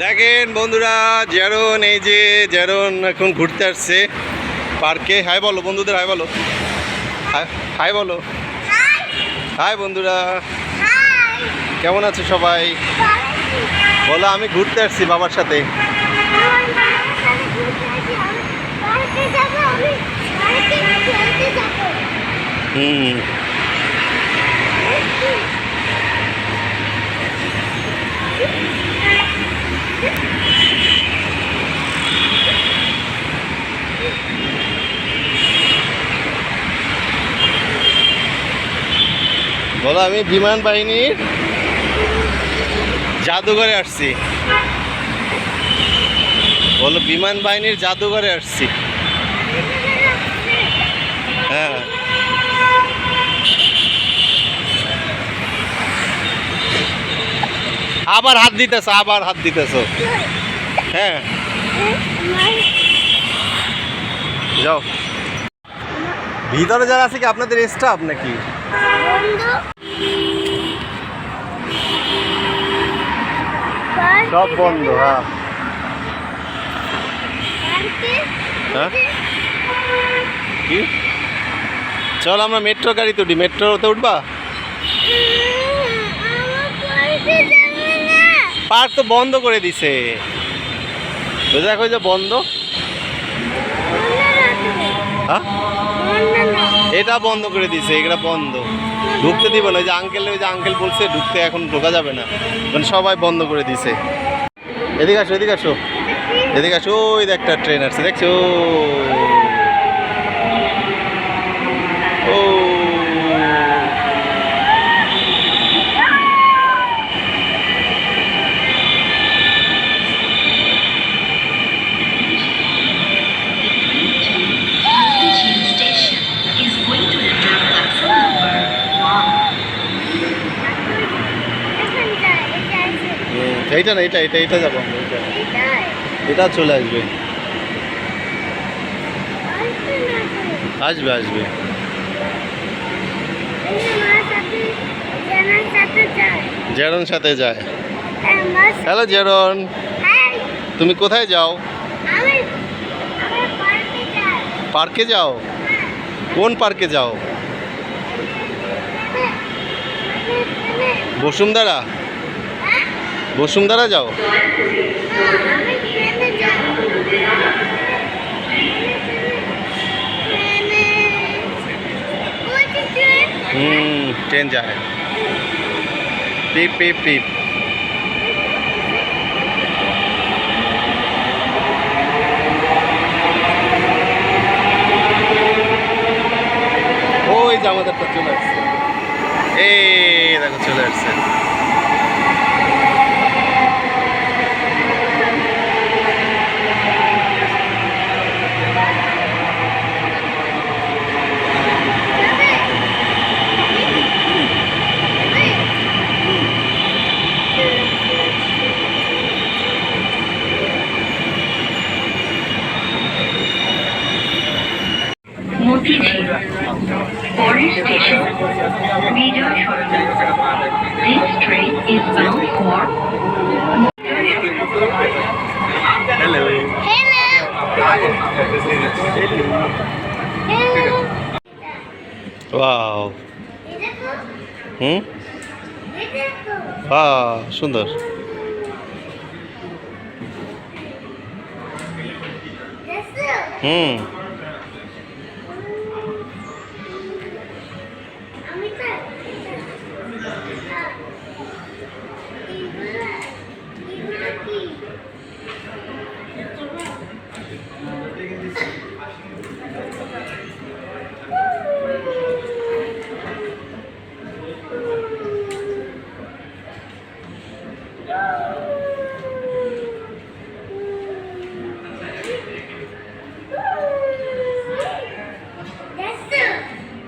দেখেন বন্ধুরা, জেরন এই যে জেরন এখন ঘুরতে আসছে পার্কে। হাই বলো বন্ধুদের, হাই বলো, হাই বলো, হাই বন্ধুরা, কেমন আছে সবাই? বলো আমি ঘুরতে আসছি বাবার সাথে। হুম, বলো আমি বিমান বাহিনীর জাদুঘরে আসছি। বলো বিমান বাহিনীর জাদুঘরে আসছি। হ্যাঁ, আবার হাত দিতেছ, আবার হাত দিতেছ। হ্যাঁ, যাও। ভিতরে যারা আছে কি আপনাদের স্টাফ নাকি? সব বন্ধ। হ্যাঁ, হ্যাঁ, কি চল আমরা মেট্রো গাড়িতে উঠি। মেট্রোতে উঠবা? পার্ক তো বন্ধ করে দিছে, দেখো যে বন্ধ। হ্যাঁ, এটা বন্ধ করে দিছে, এটা বন্ধ, ঢুকতে দিবে না। ওই যে আঙ্কেল বলছে ঢুকতে, এখন ঢোকা যাবে না, মানে সবাই বন্ধ করে দিছে। এদিকে আসো, এদিকে আসো, এদিকে আসো। ওই একটা ট্রেন আসছে, দেখছো? ও এইটা না, এটা যাবো আমরা। এটা চলে আসবে, আসবে আসবে। জেরন সাথে যায়। হ্যালো জেরন, তুমি কোথায় যাও? পার্কে যাও? কোন পার্কে যাও? বসুন্ধরা? বসুন্ধরা যাও? ট্রেন যায়, পিপ পিপ পিপ। ওই যে আমাদেরটা চলে আসছে, এই দেখো চলে আসছে। Order station, Vidoy Shortcut. This train is bound for. Hello. Hello. Wow. বাহ, সুন্দর। হুম,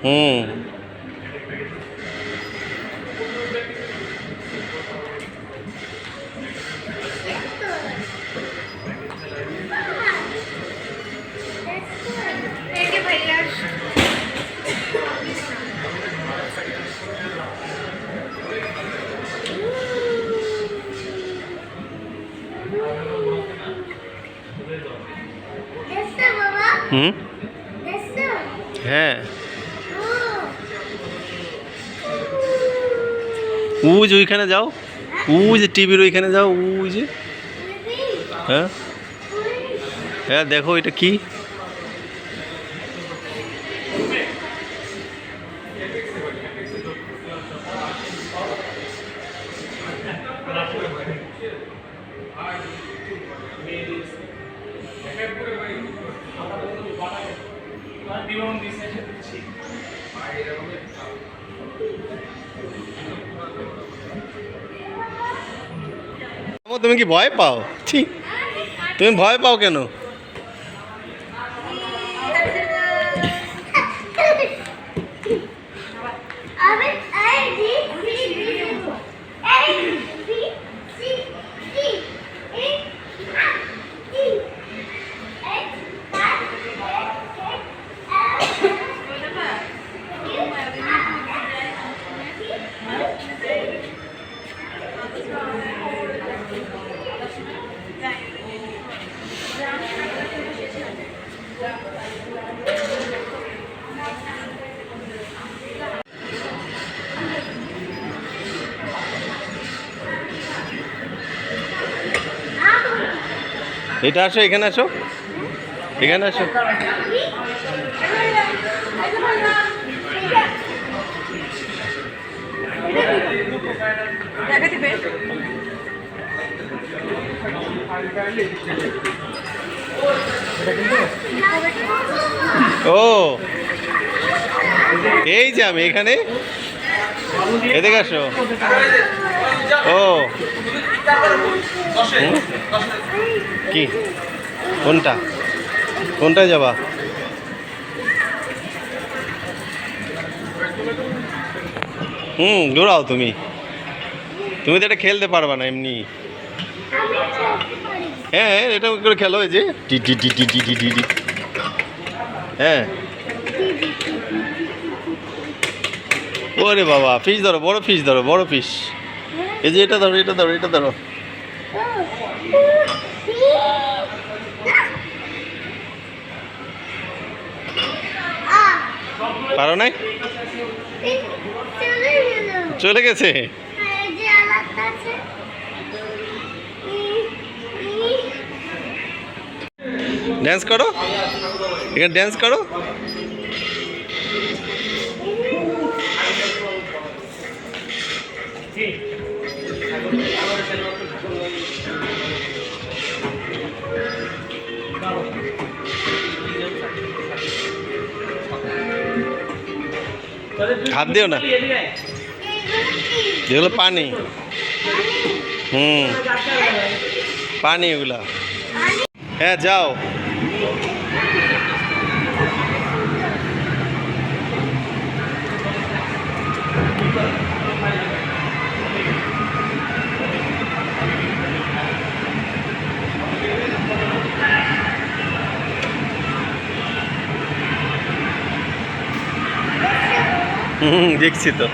হুম। হুম, হ্যাঁ, ওই যে ওইখানে যাও, ওই যে টিভির ওইখানে যাও, ওই যে, হ্যাঁ হ্যাঁ, দেখো এটা কি। তুমি কি ভয় পাও? ঠিক, তুমি ভয় পাও কেন? এটা আসো, এখানে আসো, এখানে আসো। ও, এই যে আমি এখানে, এদিকে আসো। ও, কি, কোনটা, কোনটায় যাবা? দৌড়াও তুমি, তুমি তো এটা খেলতে পারবা না এমনি। হ্যাঁ, এটা করে খেলো, এই যে টি টি টি টি টি টি টি টি। হ্যাঁ, ওরে বাবা, ফিশ ধরো, বড় ফিশ ধরো, বড় ফিশ। এই যে এটা ধরো, এটা ধরো, এটা ধরো। পারো নাই? চলে গেছে। ড্যান্স করো, এখানে ড্যান্স করো। হাত দিও না, যেগুলো পানি। পানি এগুলা। হ্যাঁ, যাও। দেখছি তো।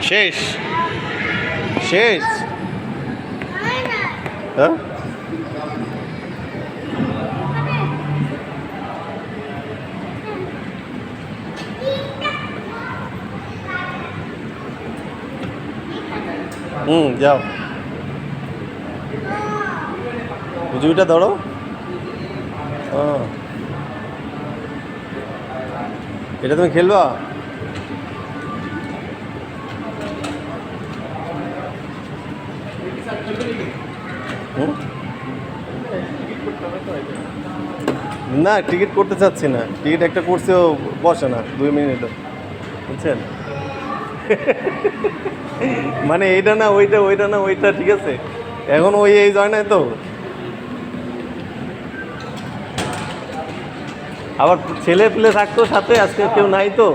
শেষ, শেষ। হ্যাঁ, যাও, জুইটা ধরো। এটা তুমি খেলবা? না, টিকিট করতে চাচ্ছি না। টিকিট একটা করছেও বসে না 2 মিনিটও, বুঝছেন? মানে এইটা না ওইটা, ওইটা না ওইটা, ঠিক আছে। এখন ওই এই জয় নাই তো, আবার ছেলে পেলে থাকতো সাথে, আজকে কেউ নাই তো।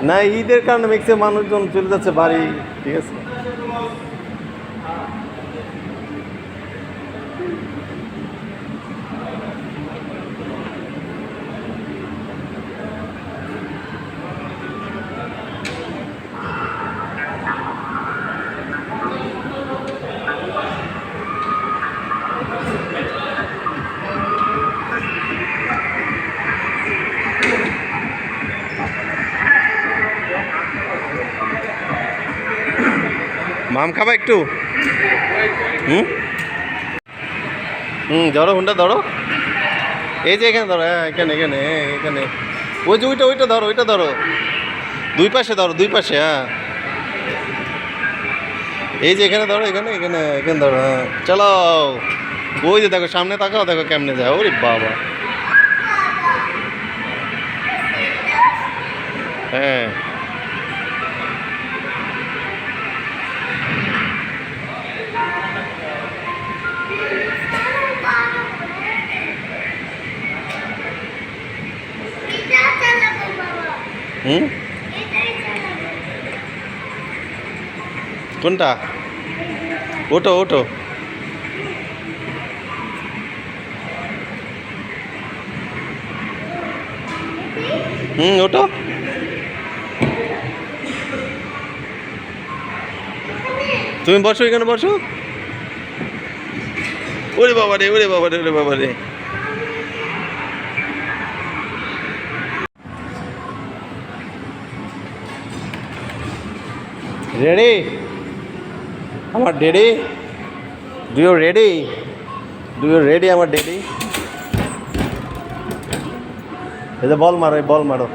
না, ঈদের কারণে ম্যাক্সিমাম মানুষজন চলে যাচ্ছে বাড়ি, ঠিক আছে। মাম খাবা একটু? হুম হুম, ধরো হুন্ডা ধরো, এই যে এখানে ধরো, হ্যাঁ এখানে এখানে এখানে, ওই যে ওইটা ওইটা ধরো, ওইটা ধরো, দুই পাশে ধরো, দুই পাশে, হ্যাঁ এই যে এখানে ধরো, এখানে এখানে এখানে ধরো, হ্যাঁ চলো। ওই যে দেখো সামনে তাকাও, দেখো কেমনে যায়, ওরে বাবা। হ্যাঁ হুম, কোনটা? ওটো ওটো। হুম, ওটো। তুমি বসো, এখানে বসো। ওরে বাবা রে, ওরে বাবা রে, ওরে বাবা রে। রেডি আমার daddy? Do you ready? Do you ready আমার ডেডি? এই যে বল মারো, এই বল মারো,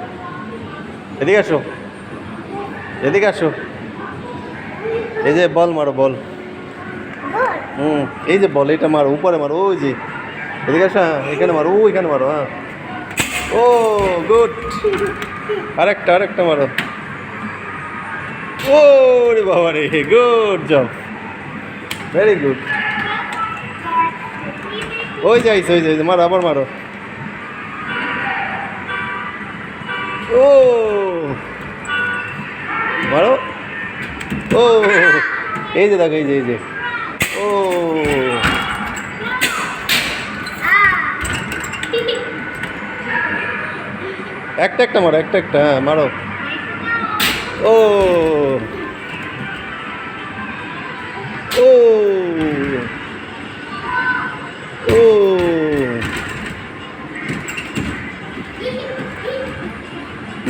এদিকে আসো, এদিকে আসো, এই যে বল মারো, বল। হুম, এই যে বল, এটা মারো, উপরে মারো, ওই যে এদিকে আসো, হ্যাঁ এখানে মারো, ওইখানে মারো, হ্যাঁ ও গুড। আরেকটা আরেকটা মারো, ও রে বাবা রে, গুড জব, ভেরি গুড। ওই যাইছে, ওই যাইছে, মারো, আবার মারো, ও মারো, ও এই যে দেখো, এই যে এই যে, ও একটা একটা মারো, একটা একটা, হ্যাঁ মারো, ও ও ও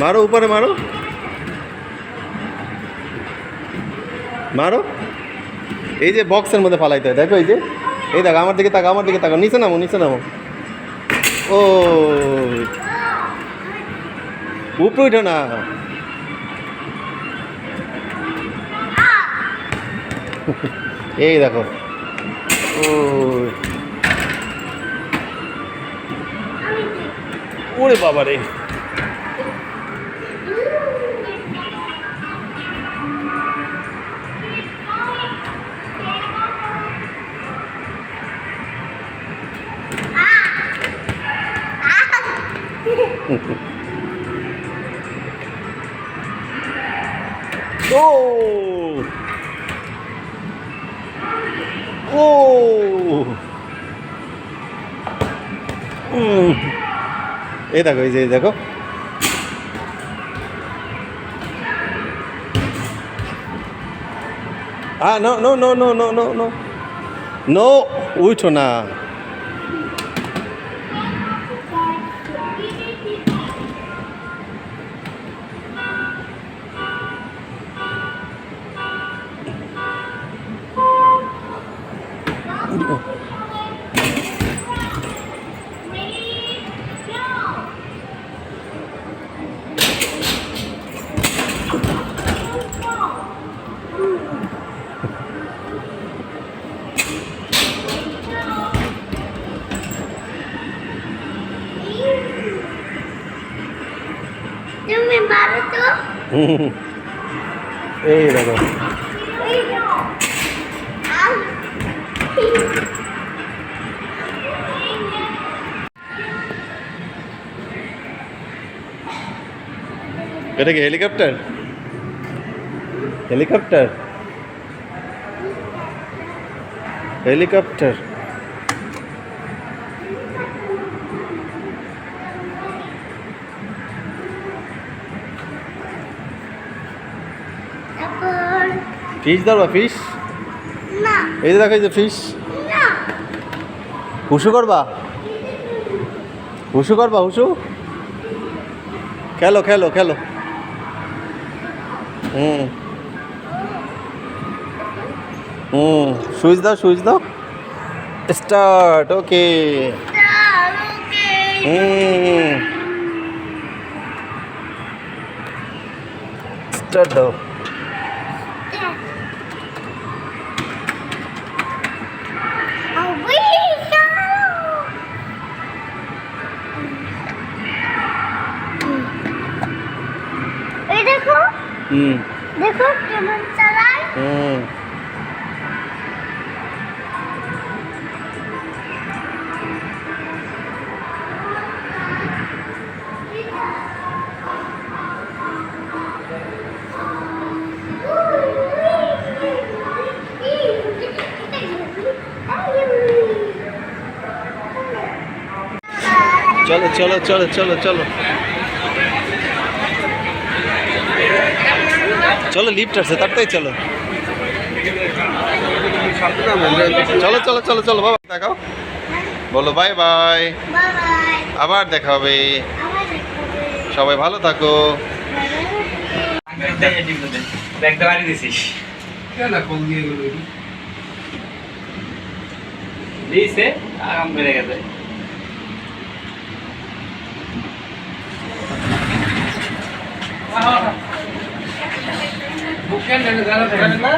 মারো, উপরে মারো, মারো। এই যে বক্সের মধ্যে ফালাইতে হয়, দেখো এই যে, এই দেখো আমার দিকে তাকা, আমার দিকে তাকাও, নিচে নামো, নিচে নামো, ও উপরে উঠো না, এই দেখো, ও ওরে বাবা রে। ও ও এই দেখো, এই যে এই দেখো, no no no no no no no no, উঠো না। তুমি মারো তো। এই দেখো, এটা কি হেলিকপ্টার? হেলিকপ্টার হেলিকপ্টার তারপর ফিশ ধরবা? ফিশ না এই যে দেখো, এই যে ফিশ। না হুসু করবা? হুসু করবা? হুসু খেলো খেলো খেলো। হুম হুম, সুইচ দাও, সুইচ দাও। স্টার্ট। ওকে। তারকে হুম, স্টার্ট দাও। এই দেখো হুম দেখো কেমন চালায় হুম। চলো চলো চলো চলো চলো চলো, লিফট আছে, তাড়াতাড়ি চলো। চলো চলো চলো চলো বাবা, দেখাও, বলো বাই বাই, বাবাই আবার দেখা হবে। আবার দেখবে সবাই ভালো থাকো। ব্যাগটা বাড়ি দিছিস দিয়েছে আরাম বেড়ে গেছে বুকেন না